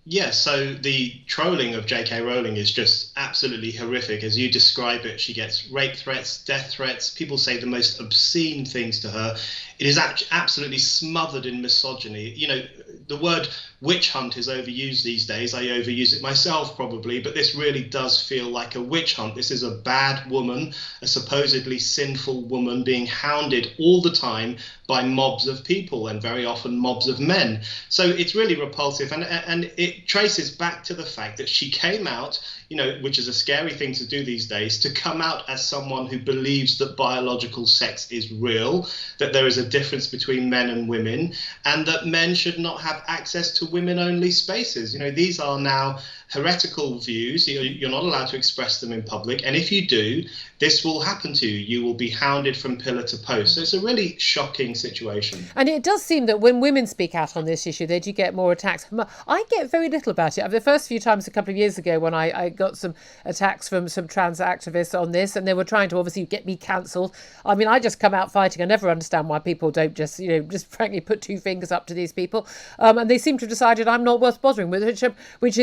Yeah, so the trolling of J.K. Rowling is just absolutely horrific. As you describe it, she gets rape threats, death threats. People say the most obscene things to her. It is absolutely smothered in misogyny. The word witch hunt is overused these days. I overuse it myself probably, but this really does feel like a witch hunt. This is a bad woman, a supposedly sinful woman being hounded all the time by mobs of people and very often mobs of men. So it's really repulsive, and it traces back to the fact that she came out, which is a scary thing to do these days, to come out as someone who believes that biological sex is real, that there is a difference between men and women, and that men should not have access to women-only spaces. These are now heretical views. You're not allowed to express them in public, and if you do, this will happen to you. You will be hounded from pillar to post. So it's a really shocking situation. And it does seem that when women speak out on this issue, they do get more attacks. I get very little about it. The first few times a couple of years ago when I got some attacks from some trans activists on this, and they were trying to obviously get me cancelled. I mean, I just come out fighting. I never understand why people don't just frankly put two fingers up to these people. And they seem to have decided I'm not worth bothering with, which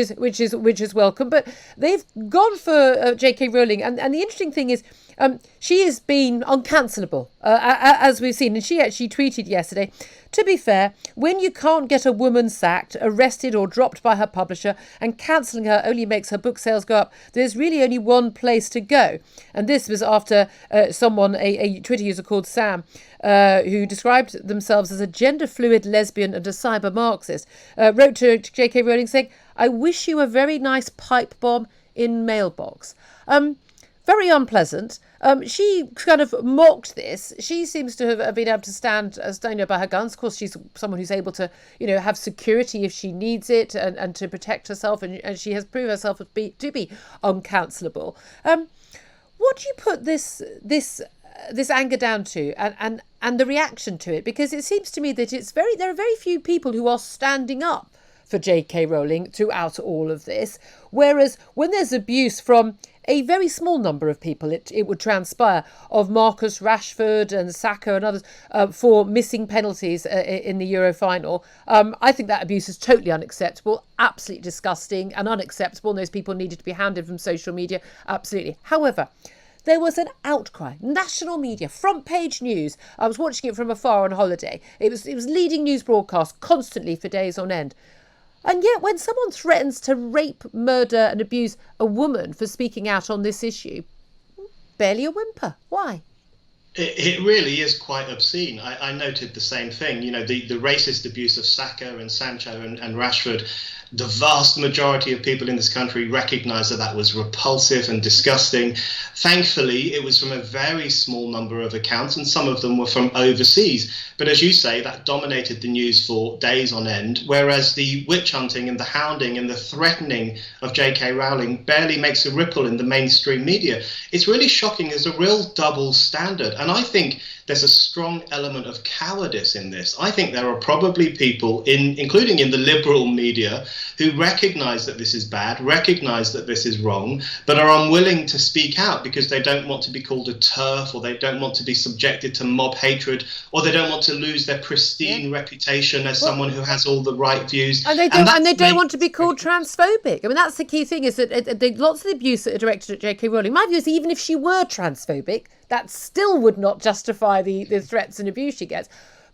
is welcome. But they've gone for J.K. Rowling, and the interesting thing is, she has been uncancelable, as we've seen. And she actually tweeted yesterday, to be fair, when you can't get a woman sacked, arrested or dropped by her publisher, and cancelling her only makes her book sales go up, there's really only one place to go. And this was after someone, a Twitter user called Sam, who described themselves as a gender-fluid lesbian and a cyber-Marxist, wrote to J.K. Rowling saying, "I wish you a very nice pipe bomb in mailbox." Very unpleasant. She kind of mocked this. She seems to have been able to stand by her guns. Of course, she's someone who's able to, have security if she needs it and to protect herself. And she has proved herself to be uncancelable. What do you put this anger down to, and the reaction to it? Because it seems to me that there are very few people who are standing up for J.K. Rowling throughout all of this. Whereas when there's abuse from a very small number of people, it would transpire, of Marcus Rashford and Saka and others for missing penalties in the Euro final. I think that abuse is totally unacceptable, absolutely disgusting and unacceptable. And those people needed to be hounded from social media, absolutely. However, there was an outcry, national media, front page news. I was watching it from afar on holiday. It was leading news broadcast constantly for days on end. And yet when someone threatens to rape, murder and abuse a woman for speaking out on this issue, barely a whimper. Why? It really is quite obscene. I noted the same thing. The racist abuse of Saka and Sancho and Rashford, the vast majority of people in this country recognise that was repulsive and disgusting. Thankfully, it was from a very small number of accounts, and some of them were from overseas. But as you say, that dominated the news for days on end, whereas the witch hunting and the hounding and the threatening of J.K. Rowling barely makes a ripple in the mainstream media. It's really shocking. There's a real double standard. And I think there's a strong element of cowardice in this. I think there are probably people, including in the liberal media, who recognise that this is bad, recognise that this is wrong, but are unwilling to speak out because they don't want to be called a TERF, or they don't want to be subjected to mob hatred, or they don't want to lose their pristine reputation as someone who has all the right views. And they don't want to be called transphobic. I mean, that's the key thing, is that lots of the abuse that are directed at J.K. Rowling, my view is, even if she were transphobic, that still would not justify the threats and abuse she gets.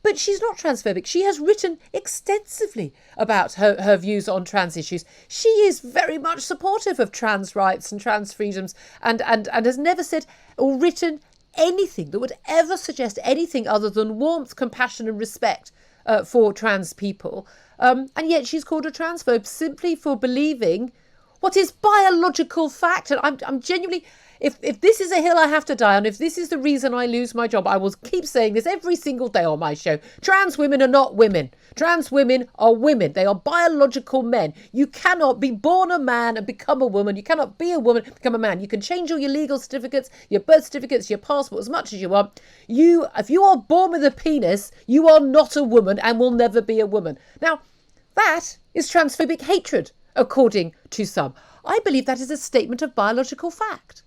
But she's not transphobic. She has written extensively about her views on trans issues. She is very much supportive of trans rights and trans freedoms, and has never said or written anything that would ever suggest anything other than warmth, compassion and respect for trans people. And yet she's called a transphobe simply for believing what is biological fact. And I'm genuinely... If this is a hill I have to die on, if this is the reason I lose my job, I will keep saying this every single day on my show. Trans women are not women. Trans women are women. They are biological men. You cannot be born a man and become a woman. You cannot be a woman and become a man. You can change all your legal certificates, your birth certificates, your passport as much as you want. If you are born with a penis, you are not a woman and will never be a woman. Now, that is transphobic hatred, according to some. I believe that is a statement of biological fact.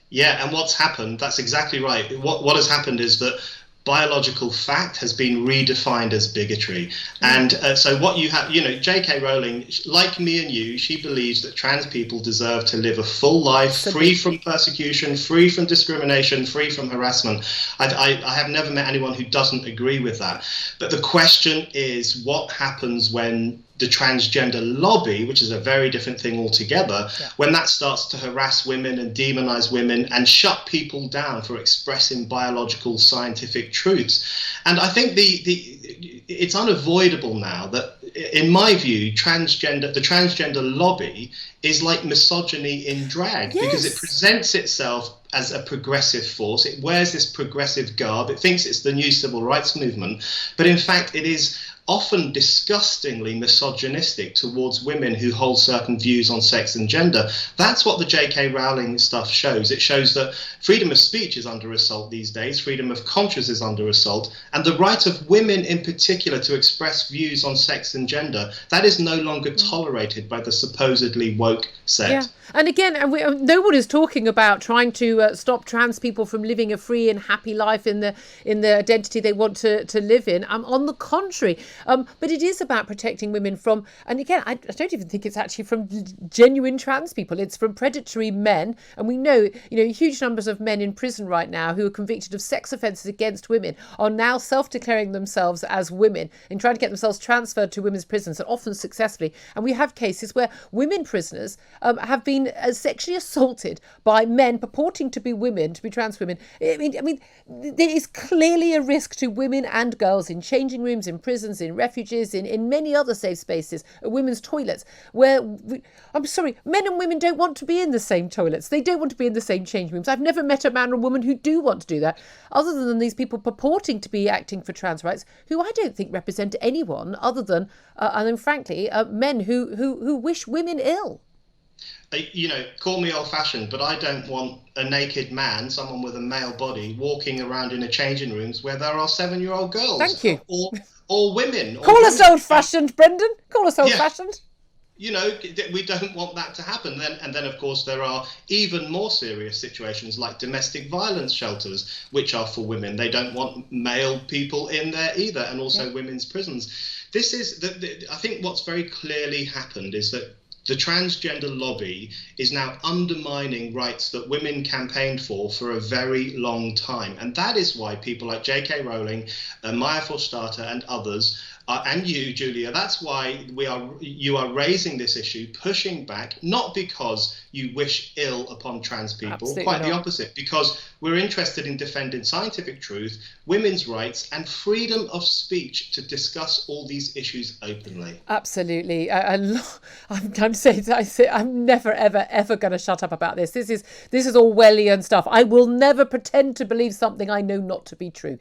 Yeah, and what's happened, that's exactly right. What has happened is that biological fact has been redefined as bigotry. And so what you have, J.K. Rowling, like me and you, she believes that trans people deserve to live a full life, free from persecution, free from discrimination, free from harassment. I have never met anyone who doesn't agree with that. But the question is, what happens when the transgender lobby, which is a very different thing altogether, when that starts to harass women and demonize women and shut people down for expressing biological scientific truths? And I think it's unavoidable now that, in my view, the transgender lobby is like misogyny in drag, because it presents itself as a progressive force. It wears this progressive garb. It thinks it's the new civil rights movement, but in fact it is often disgustingly misogynistic towards women who hold certain views on sex and gender. That's what the J.K. Rowling stuff shows. It shows that freedom of speech is under assault these days, freedom of conscience is under assault, and the right of women in particular to express views on sex and gender, that is no longer tolerated by the supposedly woke set. Yeah. And again, no one is talking about trying to stop trans people from living a free and happy life in the identity they want to live in. On the contrary, but it is about protecting women from, and again, I don't even think it's actually from genuine trans people. It's from predatory men, and we know, huge numbers of men in prison right now who are convicted of sex offences against women are now self-declaring themselves as women and trying to get themselves transferred to women's prisons, and often successfully. And we have cases where women prisoners have been sexually assaulted by men purporting to be women, to be trans women. I mean, there is clearly a risk to women and girls in changing rooms, in prisons, in refuges, in many other safe spaces, women's toilets, where, I'm sorry, men and women don't want to be in the same toilets. They don't want to be in the same changing rooms. I've never met a man or woman who do want to do that, other than these people purporting to be acting for trans rights, who I don't think represent anyone other than, and then frankly, men who wish women ill. Call me old-fashioned, but I don't want a naked man, someone with a male body, walking around in a changing rooms where there are 7-year-old girls. Thank you. Or women. Call us old-fashioned, Brendan. Call us old-fashioned. We don't want that to happen. And then, of course, there are even more serious situations like domestic violence shelters, which are for women. They don't want male people in there either, and also women's prisons. This is, I think what's very clearly happened is that the transgender lobby is now undermining rights that women campaigned for a very long time. And that is why people like J.K. Rowling, Maya Forstater and others, and you, Julia, that's why you are raising this issue, pushing back, not because you wish ill upon trans people, absolutely quite not. The opposite, because we're interested in defending scientific truth, women's rights, and freedom of speech to discuss all these issues openly. Absolutely. I'm never, ever going to shut up about this. This is Orwellian stuff. I will never pretend to believe something I know not to be true.